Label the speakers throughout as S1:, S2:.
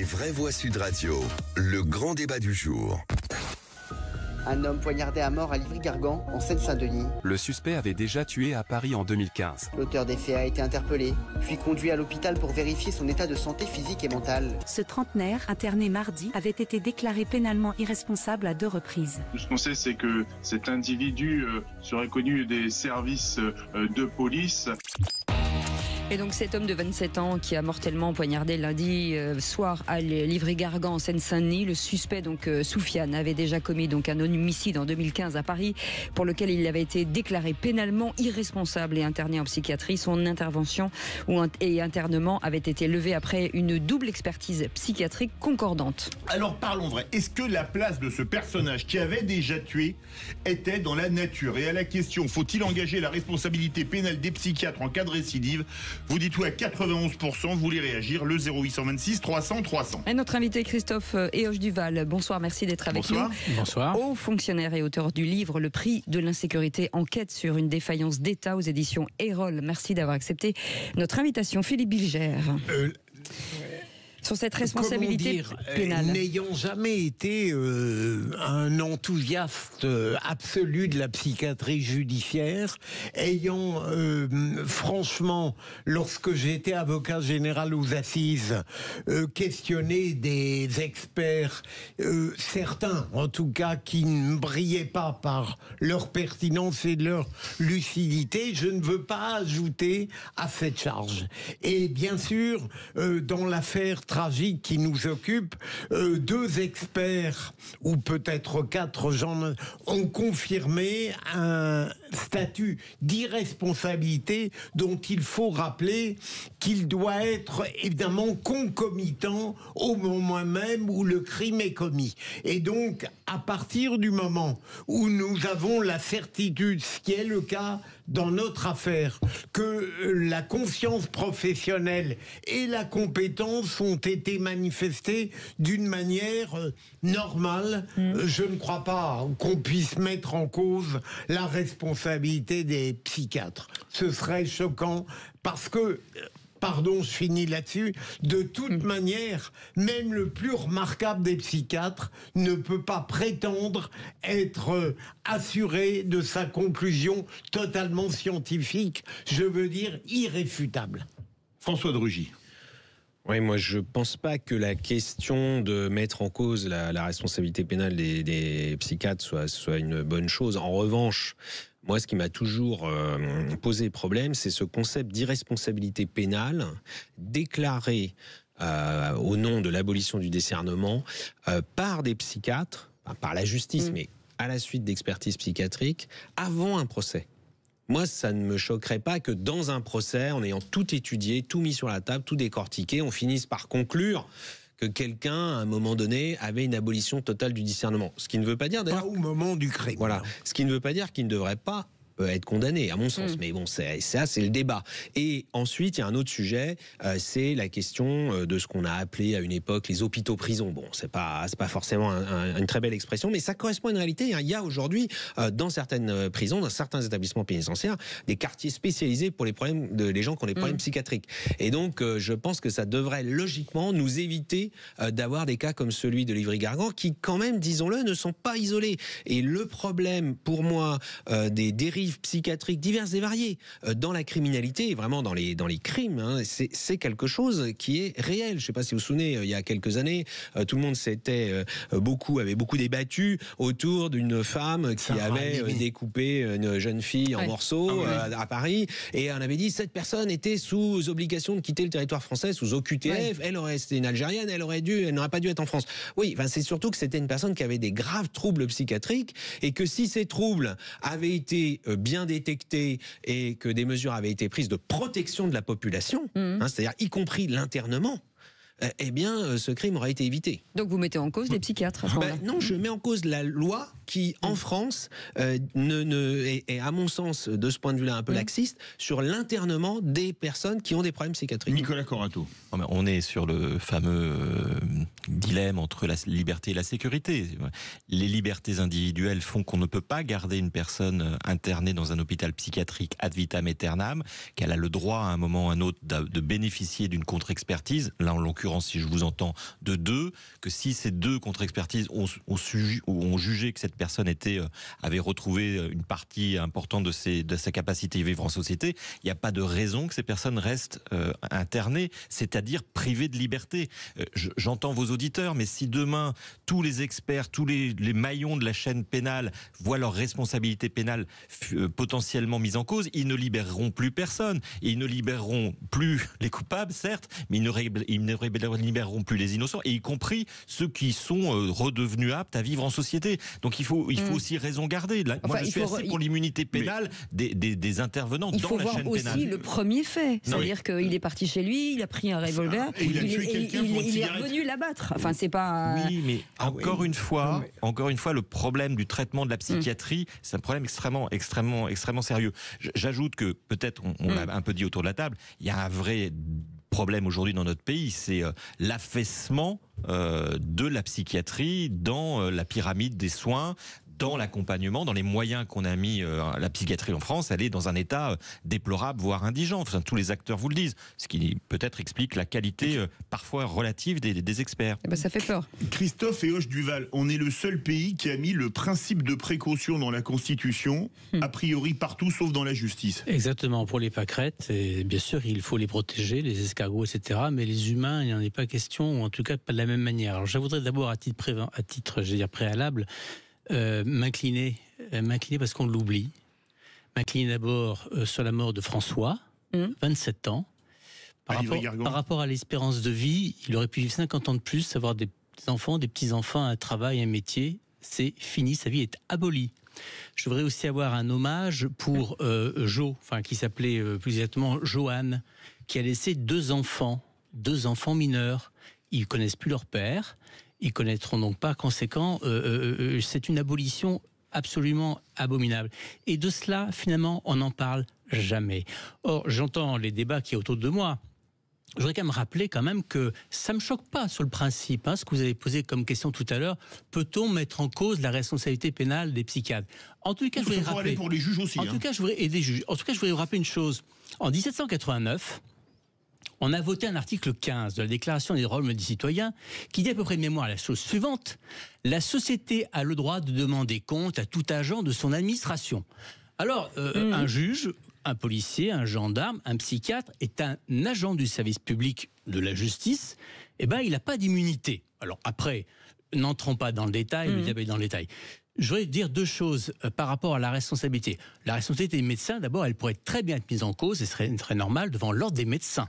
S1: Vraies Voix Sud Radio, le grand débat du jour.
S2: Un homme poignardé à mort à Livry-Gargan, en Seine-Saint-Denis.
S3: Le suspect avait déjà tué à Paris en 2015.
S2: L'auteur des faits a été interpellé, puis conduit à l'hôpital pour vérifier son état de santé physique et mentale.
S4: Ce trentenaire, interné mardi, avait été déclaré pénalement irresponsable à 2 reprises.
S5: Tout ce qu'on sait, c'est que cet individu serait connu des services de police.
S6: Et donc cet homme de 27 ans qui a mortellement poignardé lundi soir à Livry-Gargan en Seine-Saint-Denis, le suspect donc Soufiane avait déjà commis donc un homicide en 2015 à Paris pour lequel il avait été déclaré pénalement irresponsable et interné en psychiatrie. Son intervention et internement avait été levé après une double expertise psychiatrique concordante.
S7: Alors parlons vrai, est-ce que la place de ce personnage qui avait déjà tué était dans la nature? Et à la question, faut-il engager la responsabilité pénale des psychiatres en cas de récidive? Vous dites oui à 91%, vous voulez réagir, le 0826 300 300.
S6: Et notre invité Christophe Ehoche-Duval, bonsoir, merci d'être avec nous.
S8: Bonsoir.
S6: Haut fonctionnaire et auteur du livre Le prix de l'insécurité, enquête sur une défaillance d'État aux éditions Erol. Merci d'avoir accepté notre invitation. Philippe Bilger. Sur cette responsabilité pénale.
S8: N'ayant jamais été un enthousiaste absolu de la psychiatrie judiciaire, ayant franchement, lorsque j'étais avocat général aux assises, questionné des experts, certains en tout cas, qui ne brillaient pas par leur pertinence et leur lucidité, je ne veux pas ajouter à cette charge. Et bien sûr, dans l'affaire tragique qui nous occupe, 2 experts, ou peut-être 4 gens, ont confirmé un statut d'irresponsabilité dont il faut rappeler qu'il doit être évidemment concomitant au moment même où le crime est commis. Et donc, à partir du moment où nous avons la certitude, ce qui est le cas dans notre affaire, que la conscience professionnelle et la compétence ont été manifestées d'une manière normale, je ne crois pas qu'on puisse mettre en cause la responsabilité des psychiatres. Ce serait choquant parce que... Pardon, je finis là-dessus. De toute manière, même le plus remarquable des psychiatres ne peut pas prétendre être assuré de sa conclusion totalement scientifique, je veux dire irréfutable.
S7: François de Rugy.
S9: Oui, moi je pense pas que la question de mettre en cause la responsabilité pénale des psychiatres soit une bonne chose. En revanche, moi ce qui m'a toujours posé problème, c'est ce concept d'irresponsabilité pénale déclaré au nom de l'abolition du discernement par des psychiatres, par la justice, mais à la suite d'expertises psychiatriques, avant un procès. Moi, ça ne me choquerait pas que dans un procès, en ayant tout étudié, tout mis sur la table, tout décortiqué, on finisse par conclure que quelqu'un, à un moment donné, avait une abolition totale du discernement. Ce qui ne veut pas dire d'ailleurs...
S8: Pas au moment du crime.
S9: Voilà. Ce qui ne veut pas dire qu'il ne devrait pas être condamné, à mon sens. Mais bon, c'est le débat. Et ensuite, il y a un autre sujet, c'est la question de ce qu'on a appelé à une époque les hôpitaux-prisons. Bon, c'est pas forcément une très belle expression, mais ça correspond à une réalité. Il y a aujourd'hui, dans certaines prisons, dans certains établissements pénitentiaires, des quartiers spécialisés pour les gens qui ont des problèmes psychiatriques. Et donc, je pense que ça devrait logiquement nous éviter d'avoir des cas comme celui de Livry-Gargan, qui quand même, disons-le, ne sont pas isolés. Et le problème, pour moi, des dérives psychiatriques diverses et variées dans la criminalité, vraiment dans les crimes, hein, c'est quelque chose qui est réel. Je ne sais pas si vous vous souvenez, il y a quelques années, tout le monde avait beaucoup débattu autour d'une femme qui avait découpé une jeune fille en morceaux à Paris, et on avait dit cette personne était sous obligation de quitter le territoire français, sous OQTF, c'était une Algérienne, elle n'aurait pas dû être en France. Oui, c'est surtout que c'était une personne qui avait des graves troubles psychiatriques, et que si ces troubles avaient été bien détectés et que des mesures avaient été prises de protection de la population, c'est-à-dire y compris l'internement, eh bien, ce crime aurait été évité.
S6: Donc vous mettez en cause les psychiatres à ce moment-là.
S9: Non, je mets en cause la loi qui, en France, est, à mon sens, de ce point de vue-là, un peu laxiste, sur l'internement des personnes qui ont des problèmes psychiatriques.
S7: Nicolas Corato.
S10: On est sur le fameux dilemme entre la liberté et la sécurité. Les libertés individuelles font qu'on ne peut pas garder une personne internée dans un hôpital psychiatrique ad vitam aeternam, qu'elle a le droit à un moment ou à un autre de bénéficier d'une contre-expertise, là en l'occurrence si je vous entends de 2, que si ces 2 contre-expertises ont jugé que cette personne avait retrouvé une partie importante de sa capacité à vivre en société, il n'y a pas de raison que ces personnes restent internées, c'est-à-dire privées de liberté. J'entends vos auditeurs, mais si demain tous les experts, tous les maillons de la chaîne pénale voient leur responsabilité pénale potentiellement mise en cause, ils ne libéreront plus personne. Et ils ne libéreront plus les coupables, certes, mais ils ne libéreront plus les innocents, et y compris ceux qui sont redevenus aptes à vivre en société. Donc il faut aussi raison garder. Moi, je suis assez pour l'immunité pénale des intervenants dans la chaîne pénale.
S6: Il faut voir aussi le premier fait. C'est-à-dire qu'il est parti chez lui, il a pris un revolver, il est revenu l'abattre. Enfin, c'est pas...
S10: Oui, mais encore une fois, le problème du traitement de la psychiatrie, c'est un problème extrêmement sérieux. J'ajoute que, peut-être, on l'a un peu dit autour de la table, il y a un vrai problème aujourd'hui dans notre pays, c'est l'affaissement de la psychiatrie dans la pyramide des soins, dans l'accompagnement, dans les moyens qu'on a mis à la psychiatrie en France. Elle est dans un état déplorable, voire indigent. Enfin, tous les acteurs vous le disent. Ce qui peut-être explique la qualité parfois relative des experts.
S6: Eh ben, ça fait peur.
S7: Christophe et Hoche Duval, on est le seul pays qui a mis le principe de précaution dans la Constitution, a priori partout sauf dans la justice. Exactement, pour les pâquerettes, et bien sûr il faut les protéger, les escargots, etc. Mais les humains, il n'y en est pas question, ou en tout cas pas de la même manière. Alors je voudrais d'abord, à titre préalable, m'incliner parce qu'on l'oublie. M'incliner d'abord sur la mort de François, 27 ans. Par rapport à l'espérance de vie, il aurait pu vivre 50 ans de plus, avoir des enfants, des petits-enfants, un travail, un métier. C'est fini, sa vie est abolie. Je voudrais aussi avoir un hommage pour qui s'appelait plus exactement Johan, qui a laissé 2 enfants mineurs. Ils ne connaissent plus leur père. Ils connaîtront donc pas, conséquent, c'est une abolition absolument abominable. Et de cela, finalement, on n'en parle jamais. Or, j'entends les débats qui sont autour de moi. Je voudrais quand même rappeler que ça ne me choque pas sur le principe, ce que vous avez posé comme question tout à l'heure. Peut-on mettre en cause la responsabilité pénale des psychiatres? En tout cas, je voudrais rappeler... aller pour les juges aussi. En tout cas, je voudrais vous rappeler une chose. En 1789... on a voté un article 15 de la Déclaration des droits des citoyens qui dit à peu près de mémoire la chose suivante: la société a le droit de demander compte à tout agent de son administration. Alors, un juge, un policier, un gendarme, un psychiatre est un agent du service public de la justice, il n'a pas d'immunité. Alors après, n'entrons pas dans le détail, le débat est dans le détail. Je voudrais dire 2 choses par rapport à la responsabilité. La responsabilité des médecins, d'abord, elle pourrait très bien être mise en cause, et serait très normal, devant l'ordre des médecins.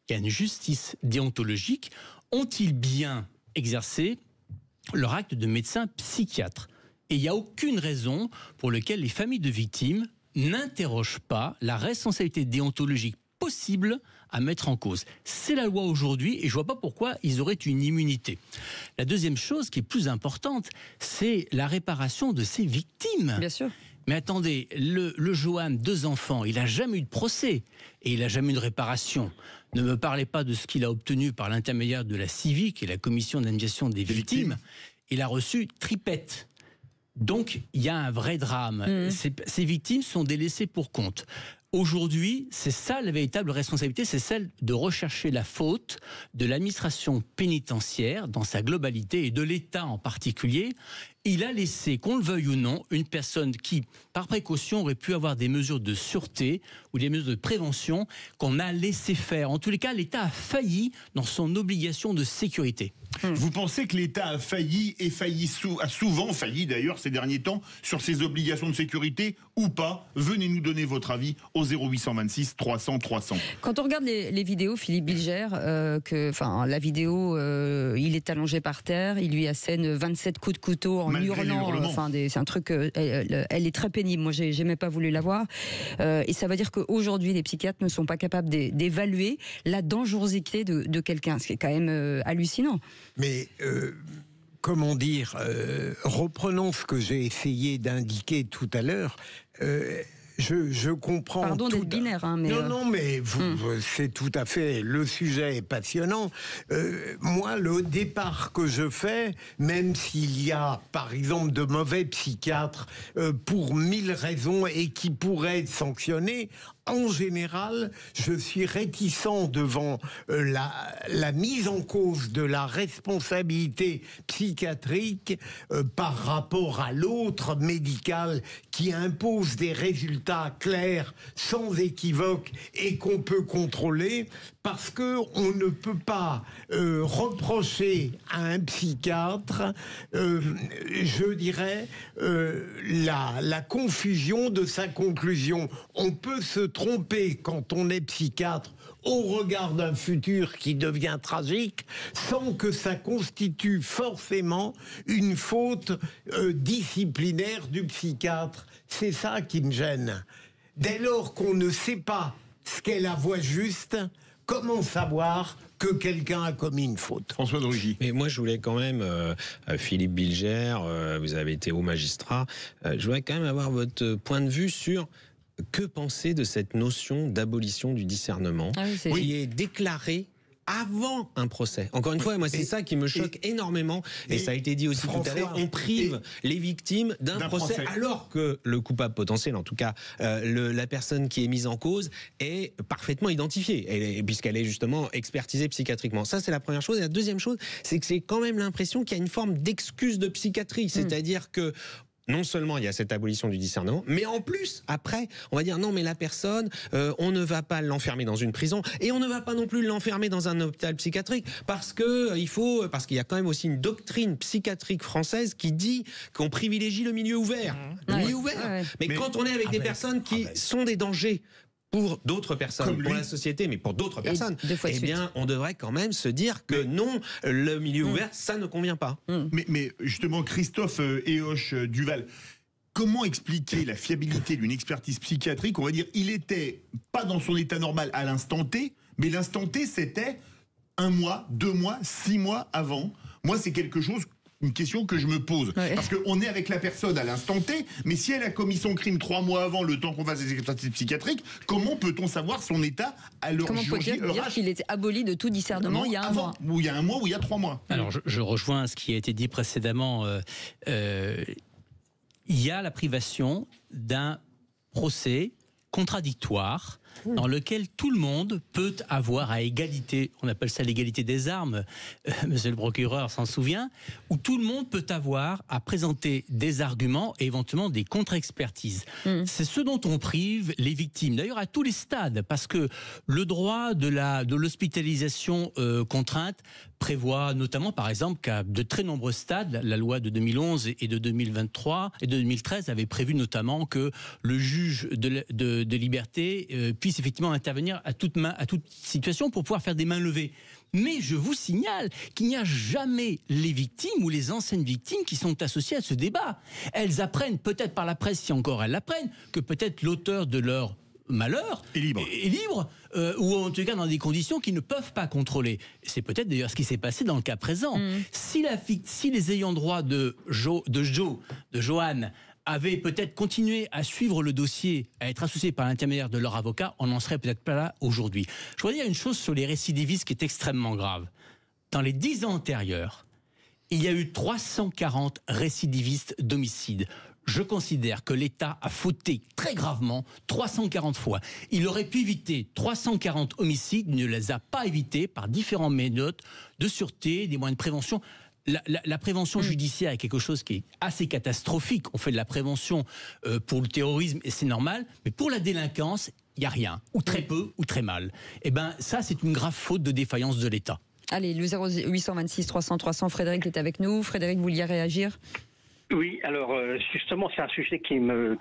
S7: Il y a une justice déontologique. Ont-ils bien exercé leur acte de médecin psychiatre? Et il n'y a aucune raison pour laquelle les familles de victimes n'interrogent pas la responsabilité déontologique possible à mettre en cause. C'est la loi aujourd'hui et je ne vois pas pourquoi ils auraient une immunité. La deuxième chose qui est plus importante, c'est la réparation de ces victimes. Bien sûr. Mais attendez, le Johan, 2 enfants, il n'a jamais eu de procès et il n'a jamais eu de réparation. Ne me parlez pas de ce qu'il a obtenu par l'intermédiaire de la CIVIC et la commission d'indemnisation des victimes. Il a reçu tripette. Donc, il y a un vrai drame. Ces victimes sont délaissées pour compte. Aujourd'hui, c'est ça la véritable responsabilité, c'est celle de rechercher la faute de l'administration pénitentiaire dans sa globalité et de l'État en particulier. Il a laissé, qu'on le veuille ou non, une personne qui, par précaution, aurait pu avoir des mesures de sûreté ou des mesures de prévention qu'on a laissé faire. En tous les cas, l'État a failli dans son obligation de sécurité. Vous pensez que l'État a failli et a souvent failli d'ailleurs ces derniers temps sur ses obligations de sécurité ou pas? Venez nous donner votre avis au 0826 300 300. Quand on regarde les vidéos, Philippe Bilger, la vidéo, il est allongé par terre, il lui assène 27 coups de couteau en hurlant. C'est un truc, elle est très pénible. Moi, j'ai même pas voulu la voir. Et ça veut dire qu'aujourd'hui, les psychiatres ne sont pas capables d'évaluer la dangerosité de quelqu'un, ce qui est quand même hallucinant. Mais comment dire, reprenons ce que j'ai essayé d'indiquer tout à l'heure.
S8: Je comprends.
S6: Pardon d'être binaire, hein, mais...
S8: Non, mais c'est tout à fait... Le sujet est passionnant. Moi, le départ que je fais, même s'il y a, par exemple, de mauvais psychiatres pour 1000 raisons et qui pourraient être sanctionnés, en général, je suis réticent devant la mise en cause de la responsabilité psychiatrique par rapport à l'autre médical qui impose des résultats clairs, sans équivoque et qu'on peut contrôler, parce que on ne peut pas reprocher à un psychiatre, je dirais, la confusion de sa conclusion. On peut se tromper quand on est psychiatre au regard d'un futur qui devient tragique, sans que ça constitue forcément une faute disciplinaire du psychiatre. C'est ça qui me gêne. Dès lors qu'on ne sait pas ce qu'est la voie juste, comment savoir que quelqu'un a commis une faute?
S7: François de Rugy.
S9: Mais moi, je voulais quand même, Philippe Bilger, vous avez été haut magistrat, je voudrais quand même avoir votre point de vue sur... Que penser de cette notion d'abolition du discernement qui est déclarée avant un procès? Encore une fois, moi, c'est ça qui me choque énormément. Et ça a été dit aussi tout à l'heure, on prive les victimes d'un procès, alors que le coupable potentiel, en tout cas la personne qui est mise en cause, est parfaitement identifiée, puisqu'elle est justement expertisée psychiatriquement. Ça, c'est la première chose. Et la deuxième chose, c'est que j'ai quand même l'impression qu'il y a une forme d'excuse de psychiatrie. C'est-à-dire que non seulement il y a cette abolition du discernement, mais en plus, après, on va dire non, mais la personne, on ne va pas l'enfermer dans une prison et on ne va pas non plus l'enfermer dans un hôpital psychiatrique parce qu'il y a quand même aussi une doctrine psychiatrique française qui dit qu'on privilégie le milieu ouvert. Le milieu ouvert. Mais quand on est avec des personnes qui sont des dangers pour d'autres personnes, pour la société, mais pour d'autres personnes, eh bien, on devrait quand même se dire que non, le milieu ouvert, ça ne convient pas.
S7: Mais justement, Christophe Eoch Duval, comment expliquer la fiabilité d'une expertise psychiatrique? On va dire, il était pas dans son état normal à l'instant T, mais l'instant T, c'était 1 mois, 2 mois, 6 mois avant. Moi, c'est une question que je me pose. Parce qu'on est avec la personne à l'instant T, mais si elle a commis son crime 3 mois avant, le temps qu'on fasse des expertises psychiatriques, comment peut-on savoir son état à l'heure?
S6: Comment peut-on dire qu'il était aboli de tout discernement il y a 1 mois?
S7: Ou il y a 1 mois, ou il y a 3 mois.
S11: Alors, je rejoins ce qui a été dit précédemment. Il y a la privation d'un procès contradictoire dans lequel tout le monde peut avoir à égalité, on appelle ça l'égalité des armes, monsieur le procureur s'en souvient, où tout le monde peut avoir à présenter des arguments et éventuellement des contre-expertises. C'est ce dont on prive les victimes, d'ailleurs à tous les stades, parce que le droit de l'hospitalisation contrainte prévoit notamment, par exemple, qu'à de très nombreux stades, la loi de 2011 et de 2023 et de 2013 avait prévu notamment que le juge de liberté puisse effectivement intervenir à toute situation pour pouvoir faire des mains levées. Mais je vous signale qu'il n'y a jamais les victimes ou les anciennes victimes qui sont associées à ce débat. Elles apprennent, peut-être par la presse, si encore elles l'apprennent, que peut-être l'auteur de leur malheur est libre ou en tout cas dans des conditions qu'ils ne peuvent pas contrôler. C'est peut-être d'ailleurs ce qui s'est passé dans le cas présent. Si les ayants droit de Joanne avaient peut-être continué à suivre le dossier, à être associés par l'intermédiaire de leur avocat, on n'en serait peut-être pas là aujourd'hui. Je voudrais dire une chose sur les récidivistes qui est extrêmement grave. Dans les 10 ans antérieurs, il y a eu 340 récidivistes d'homicide. Je considère que l'État a fauté très gravement 340 fois. Il aurait pu éviter 340 homicides, il ne les a pas évités par différentes méthodes de sûreté, des moyens de prévention. La prévention judiciaire est quelque chose qui est assez catastrophique. On fait de la prévention pour le terrorisme et c'est normal, mais pour la délinquance, il n'y a rien, ou très peu, ou très mal. Eh bien, ça, c'est une grave faute de défaillance de l'État.
S6: Allez, le 0826 300 300, Frédéric est avec nous. Frédéric, vous vouliez réagir ?
S12: Oui, alors justement, c'est un sujet qui me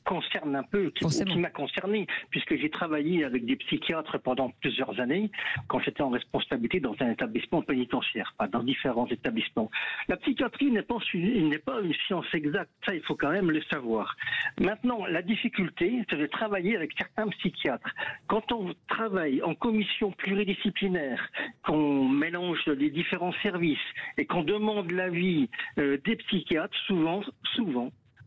S12: concerne un peu, qui m'a concerné, puisque j'ai travaillé avec des psychiatres pendant plusieurs années, quand j'étais en responsabilité dans un établissement pénitentiaire, dans différents établissements. La psychiatrie n'est pas une science exacte, ça il faut quand même le savoir. Maintenant, la difficulté, c'est de travailler avec certains psychiatres. Quand on travaille en commission pluridisciplinaire, qu'on mélange les différents services et qu'on demande l'avis des psychiatres, souvent,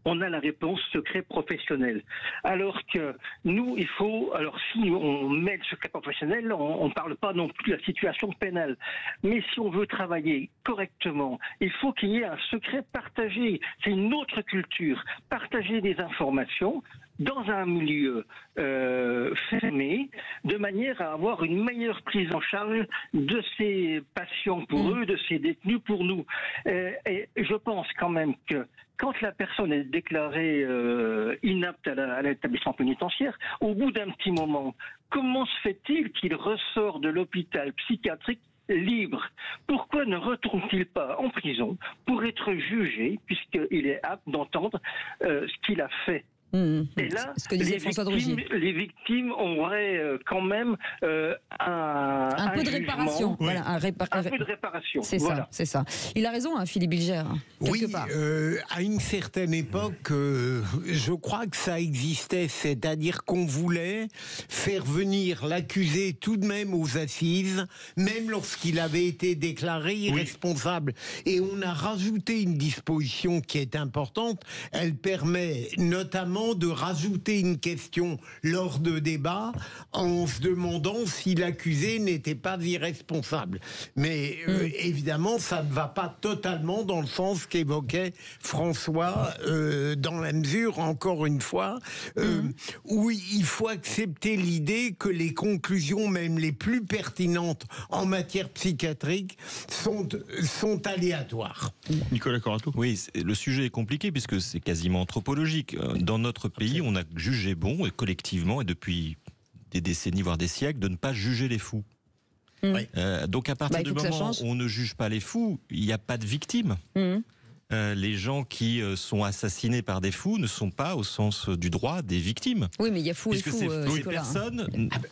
S12: on a la réponse secret professionnel. Alors que nous, si on met le secret professionnel, on ne parle pas non plus de la situation pénale. Mais si on veut travailler correctement, il faut qu'il y ait un secret partagé. C'est une autre culture. Partager des informations dans un milieu fermé, de manière à avoir une meilleure prise en charge de ces patients pour eux, de ces détenus pour nous. Et je pense quand même que quand la personne est déclarée inapte à l'établissement pénitentiaire, au bout d'un petit moment, comment se fait-il qu'il ressort de l'hôpital psychiatrique libre? Pourquoi ne retourne-t-il pas en prison pour être jugé, puisqu'il est apte d'entendre ce qu'il a fait? Et là, les victimes auraient quand même un
S6: peu de réparation.
S12: Oui.
S6: Voilà, un peu de réparation. C'est ça, c'est ça. Il a raison, hein, Philippe Bilger.
S8: Oui, à une certaine époque, je crois que ça existait, c'est-à-dire qu'on voulait faire venir l'accusé tout de même aux assises, même lorsqu'il avait été déclaré irresponsable. Et on a rajouté une disposition qui est importante. Elle permet notamment de rajouter une question lors de débats en se demandant si l'accusé n'était pas irresponsable. Mais évidemment, ça ne va pas totalement dans le sens qu'évoquait François, dans la mesure, encore une fois, où il faut accepter l'idée que les conclusions, même les plus pertinentes en matière psychiatrique, sont aléatoires.
S7: Nicolas Corato.
S10: Oui, le sujet est compliqué puisque c'est quasiment anthropologique. Dans notre pays, on a jugé bon, et collectivement, et depuis des décennies, voire des siècles, de ne pas juger les fous. Donc à partir du moment où on ne juge pas les fous, il n'y a pas de victimes. Les gens qui sont assassinés par des fous ne sont pas, au sens du droit, des victimes.
S6: Oui, mais il y a fous et fous.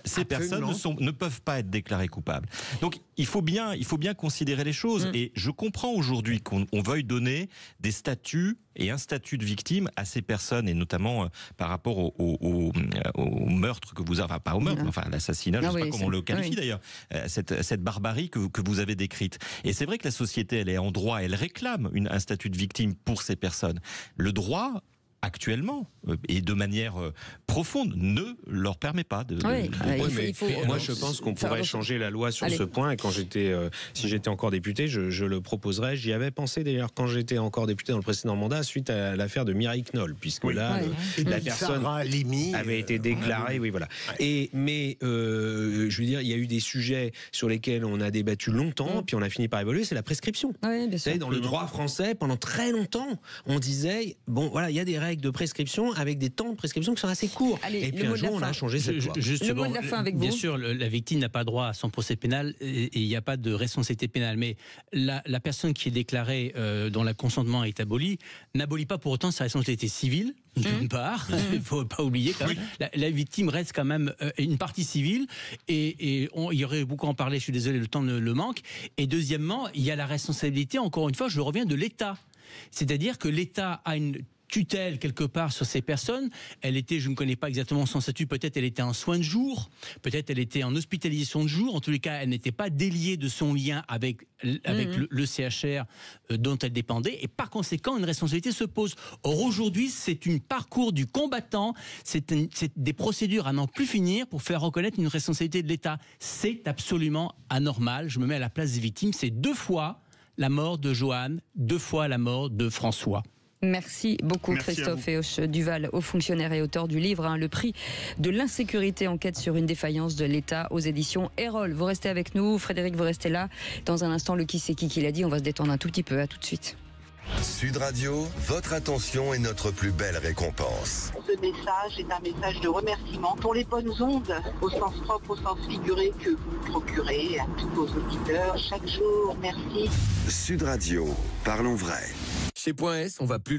S10: Ces personnes ne peuvent pas être déclarées coupables. Donc il faut bien considérer les choses. Et je comprends aujourd'hui qu'on veuille donner des statuts et un statut de victime à ces personnes, et notamment par rapport au meurtre que vous avez, enfin pas au meurtre, enfin l'assassinat, je ne sais pas comment on le qualifie d'ailleurs, cette barbarie que vous avez décrite. Et c'est vrai que la société, elle est en droit, elle réclame un statut de victime pour ces personnes. Le droit, actuellement, et de manière profonde, ne leur permet pas de...
S9: Moi, je pense qu'on pourrait changer la loi sur ce point. Et quand si j'étais encore député, je le proposerais. J'y avais pensé d'ailleurs quand j'étais encore député dans le précédent mandat, suite à l'affaire de Mireille Knoll, puisque la personne avait été déclarée. Oui, voilà. Mais je veux dire, il y a eu des sujets sur lesquels on a débattu longtemps, puis on a fini par évoluer. C'est la prescription. Vous savez, dans le droit français, pendant très longtemps, on disait bon, voilà, il y a des règles de prescription avec des temps de prescription qui sont assez courts. Et puis un jour, on a changé cette loi.
S6: Le mot de la fin avec vous.
S11: Bien sûr, la victime n'a pas droit à son procès pénal et il n'y a pas de responsabilité pénale. Mais la personne qui est déclarée dont le consentement est aboli n'abolit pas pour autant sa responsabilité civile. D'une part, il ne faut pas oublier quand même, la victime reste quand même une partie civile et il y aurait beaucoup à en parler, je suis désolé, le temps le manque. Et deuxièmement, il y a la responsabilité, encore une fois, je reviens, de l'État. C'est-à-dire que l'État a une tutelle quelque part sur ces personnes. Elle était, je ne connais pas exactement son statut, peut-être elle était en soins de jour, peut-être elle était en hospitalisation de jour, en tous les cas elle n'était pas déliée de son lien avec le CHR dont elle dépendait, et par conséquent une responsabilité se pose. Or aujourd'hui c'est un parcours du combattant, c'est des procédures à n'en plus finir pour faire reconnaître une responsabilité de l'État. C'est absolument anormal, je me mets à la place des victimes, c'est 2 fois la mort de Joanne, 2 fois la mort de François.
S6: Merci beaucoup. Merci Christophe Héauche-Duval, haut fonctionnaire et auteur du livre Le prix de l'insécurité, enquête sur une défaillance de l'État, aux éditions Erol. Vous restez avec nous, Frédéric, vous restez là. Dans un instant, le qui c'est qui l'a dit, on va se détendre un tout petit peu. À tout de suite.
S1: Sud Radio, votre attention est notre plus belle récompense.
S13: Ce message est un message de remerciement pour les bonnes ondes, au sens propre, au sens figuré, que vous procurez à tous vos auditeurs chaque jour. Merci.
S1: Sud Radio, parlons vrai.
S14: Chez Point S, on va plus loin.